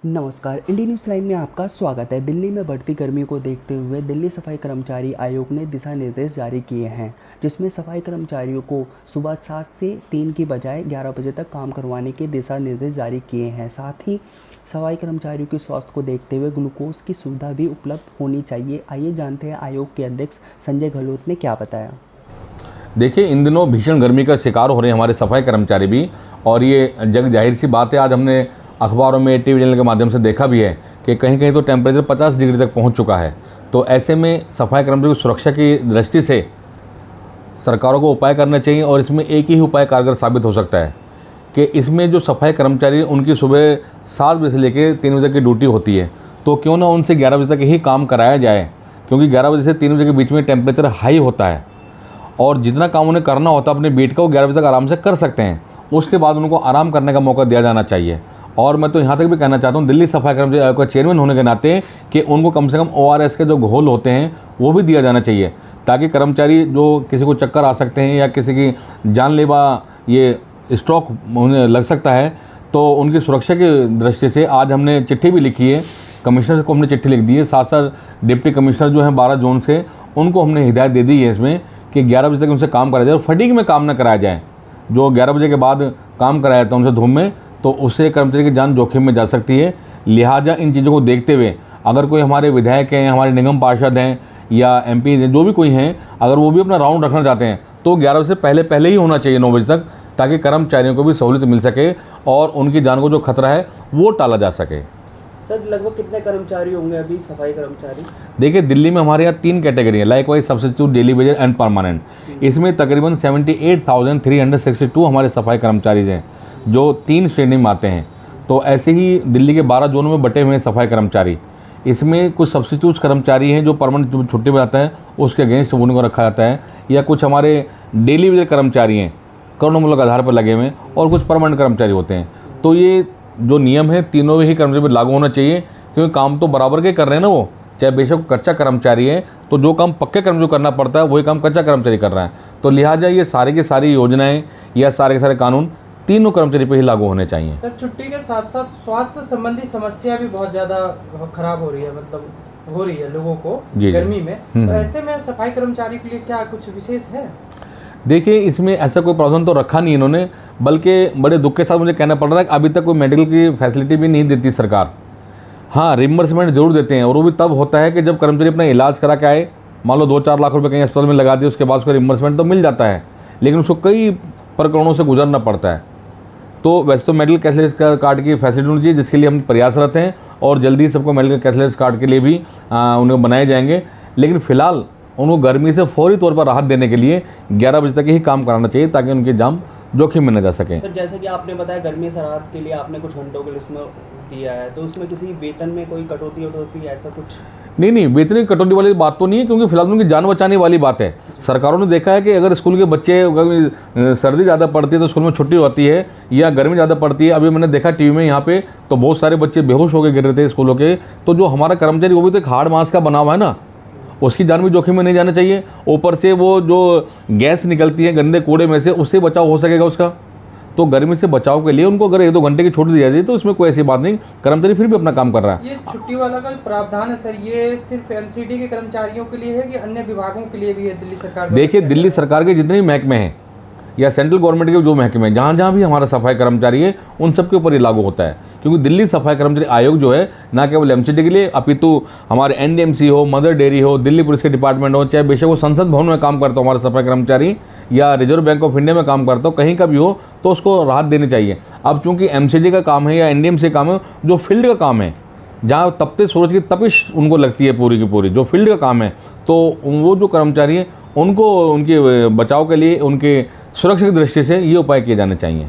नमस्कार, Indian news live में आपका स्वागत है। दिल्ली में बढ़ती गर्मी को देखते हुए दिल्ली सफाई कर्मचारी आयोग ने दिशा निर्देश जारी किए हैं, जिसमें सफाई कर्मचारियों को सुबह 7 से 3 की बजाय 11 बजे तक काम करवाने के दिशा निर्देश जारी किए हैं। साथ ही सफाई कर्मचारियों के स्वास्थ्य को देखते हुए ग्लूकोज की सुविधा भी उपलब्ध होनी चाहिए। आइए जानते हैं आयोग के अध्यक्ष संजय गहलोत ने क्या बताया। देखिए, इन दिनों भीषण गर्मी का शिकार हो रहे हैं हमारे सफाई कर्मचारी भी, और ये जग जाहिर सी बात है। आज हमने अखबारों में, टीवी चैनल के माध्यम से देखा भी है कि कहीं कहीं तो टेम्परेचर 50 डिग्री तक पहुंच चुका है। तो ऐसे में सफाई कर्मचारियों की सुरक्षा की दृष्टि से सरकारों को उपाय करना चाहिए, और इसमें एक ही उपाय कारगर साबित हो सकता है कि इसमें जो सफाई कर्मचारी उनकी सुबह 7 बजे से लेकर 3 बजे तक की ड्यूटी होती है, तो क्यों ना उनसे 11 बजे तक ही काम कराया जाए, क्योंकि 11 बजे से 3 बजे के बीच में टेम्परेचर हाई होता है और जितना काम उन्हें करना होता है अपने बेट का वो 11 बजे तक आराम से कर सकते हैं। उसके बाद उनको आराम करने का मौका दिया जाना चाहिए। और मैं तो यहाँ तक भी कहना चाहता हूँ दिल्ली सफाई कर्मचारी आयोग का चेयरमैन होने के नाते कि उनको कम से कम ORS के जो घोल होते हैं वो भी दिया जाना चाहिए, ताकि कर्मचारी जो किसी को चक्कर आ सकते हैं या किसी की जानलेवा ये स्ट्रोक होने लग सकता है, तो उनकी सुरक्षा की दृष्टि से आज हमने चिट्ठी भी लिखी है, कमिश्नर को हमने चिट्ठी लिख दी है। साथ साथ डिप्टी कमिश्नर जो हैं 12 जोन से, उनको हमने हिदायत दे दी है इसमें कि 11 बजे तक उनसे काम कराया जाए और फटीग में काम न कराया जाए। जो 11 बजे के बाद काम कराया जाता है उनसे धूम में, तो उससे कर्मचारी की जान जोखिम में जा सकती है। लिहाजा इन चीज़ों को देखते हुए अगर कोई हमारे विधायक हैं, हमारे निगम पार्षद हैं या MP हैं, जो भी कोई हैं, अगर वो भी अपना राउंड रखना चाहते हैं तो 11 बजे से पहले ही होना चाहिए 9 बजे तक, ताकि कर्मचारियों को भी सहूलियत मिल सके और उनकी जान को जो खतरा है वो टाला जा सके। सर, लगभग कितने कर्मचारी होंगे अभी सफाई कर्मचारी? देखिए, दिल्ली में हमारे यहाँ 3 कैटेगरी है, like wise, substitute, daily Vaser and permanent. इसमें तकरीबन 78,362 हमारे सफाई कर्मचारी हैं जो 3 श्रेणी में आते हैं। तो ऐसे ही दिल्ली के 12 जोनों में बटे हुए हैं सफाई कर्मचारी। इसमें कुछ सब्स्टिट्यूट कर्मचारी हैं जो परमानेंट छुट्टी पर आता है उसके अगेंस्ट उनको रखा जाता है, या कुछ हमारे डेली वेजर कर्मचारी हैं करुणामूलक आधार पर लगे हुए हैं, और कुछ परमानेंट कर्मचारी होते हैं। तो ये जो नियम है तीनों ही कर्मचारी पर लागू होना चाहिए, क्योंकि काम तो बराबर के कर रहे हैं ना वो, चाहे बेशक कच्चा कर्मचारी है, तो जो काम पक्के कर्मचारी को करना पड़ता है वही काम कच्चा कर्मचारी कर रहा है। तो लिहाजा ये सारी की सारी योजनाएं या सारे के सारे कानून तीनों कर्मचारी पर ही लागू होने चाहिए। सर, छुट्टी के साथ साथ स्वास्थ्य संबंधी समस्या भी बहुत ज़्यादा खराब हो रही है, मतलब हो रही है लोगों को गर्मी में। तो ऐसे में सफाई कर्मचारी के लिए क्या कुछ विशेष है? देखिए, इसमें ऐसा कोई प्रावधान तो रखा नहीं इन्होंने, बल्कि बड़े दुख के साथ मुझे कहना पड़ रहा है कि अभी तक कोई मेडिकल की फैसिलिटी भी नहीं देती सरकार। हाँ, रिम्बर्समेंट जरूर देते हैं, और वो भी तब होता है कि जब कर्मचारी अपना इलाज करा के आए, मान लो 2-4 लाख रुपए कहीं अस्पताल में लगा दिए, उसके बाद उसका रिम्बर्समेंट तो मिल जाता है, लेकिन उसको कई प्रकरणों से गुजरना पड़ता है। तो वैसे तो मेडिकल कैशलेस कार्ड की फैसिलिटी होनी चाहिए, जिसके लिए हम प्रयासरत हैं, और जल्दी सबको मेडिकल कैशलेस कार्ड के लिए भी उन्हें बनाए जाएंगे। लेकिन फ़िलहाल उनको गर्मी से फौरी तौर पर राहत देने के लिए 11 बजे तक ही काम कराना चाहिए, ताकि उनकी जान जोखिम में न जा सके। सर, जैसे कि आपने बताया गर्मी से राहत के लिए आपने कुछ घंटों के लिए इसमें दिया है, तो उसमें किसी वेतन में कोई कटौती वटौती ऐसा कुछ? नहीं, वेतन की कटौती वाली बात तो नहीं है, क्योंकि फिलहाल उनकी जान बचाने वाली बात है। सरकारों ने देखा है कि अगर स्कूल के बच्चे, सर्दी ज़्यादा पड़ती है तो स्कूल में छुट्टी होती है, या गर्मी ज़्यादा पड़ती है, अभी मैंने देखा टीवी में यहाँ पे, तो बहुत सारे बच्चे बेहोश होकर गिर रहे थे स्कूलों के। तो जो हमारा कर्मचारी वो भी तो एक हार्ड मास का बना हुआ है ना, उसकी जान भी जोखिम में नहीं जाना चाहिए। ऊपर से वो जो गैस निकलती है गंदे कूड़े में से, उससे बचाव हो सकेगा उसका। तो गर्मी से बचाव के लिए उनको अगर 1-2 घंटे की छूट दी जाती है तो इसमें कोई ऐसी बात नहीं, कर्मचारी फिर भी अपना काम कर रहा है। ये छुट्टी वाला का प्रावधान है सर, ये सिर्फ MCD के कर्मचारियों के लिए है कि अन्य विभागों के लिए भी है दिल्ली सरकार? देखिए, दिल्ली सरकार के जितने भी महकमे हैं या सेंट्रल गवर्नमेंट के जो महकमे हैं, जहाँ जहाँ भी हमारा सफाई कर्मचारी है, उन सब के ऊपर ये लागू होता है। क्योंकि दिल्ली सफाई कर्मचारी आयोग जो है ना केवल MCD के लिए, अपितु हमारे NDMC हो, मदर डेयरी हो, दिल्ली पुलिस के डिपार्टमेंट हो, चाहे बेशक वो संसद भवन में काम करता हो हमारा सफाई कर्मचारी, या रिजर्व बैंक ऑफ इंडिया में काम करता हो, कहीं का भी हो, तो उसको राहत देनी चाहिए। अब चूंकि MCD का काम है या NDMC का काम है, जो फील्ड का काम है, जहाँ तपते सूरज की तपिश उनको लगती है पूरी की पूरी, जो फील्ड का काम है, तो वो जो कर्मचारी हैं उनको उनके बचाव के लिए, उनके सुरक्षा की दृष्टि से ये उपाय किए जाने चाहिए।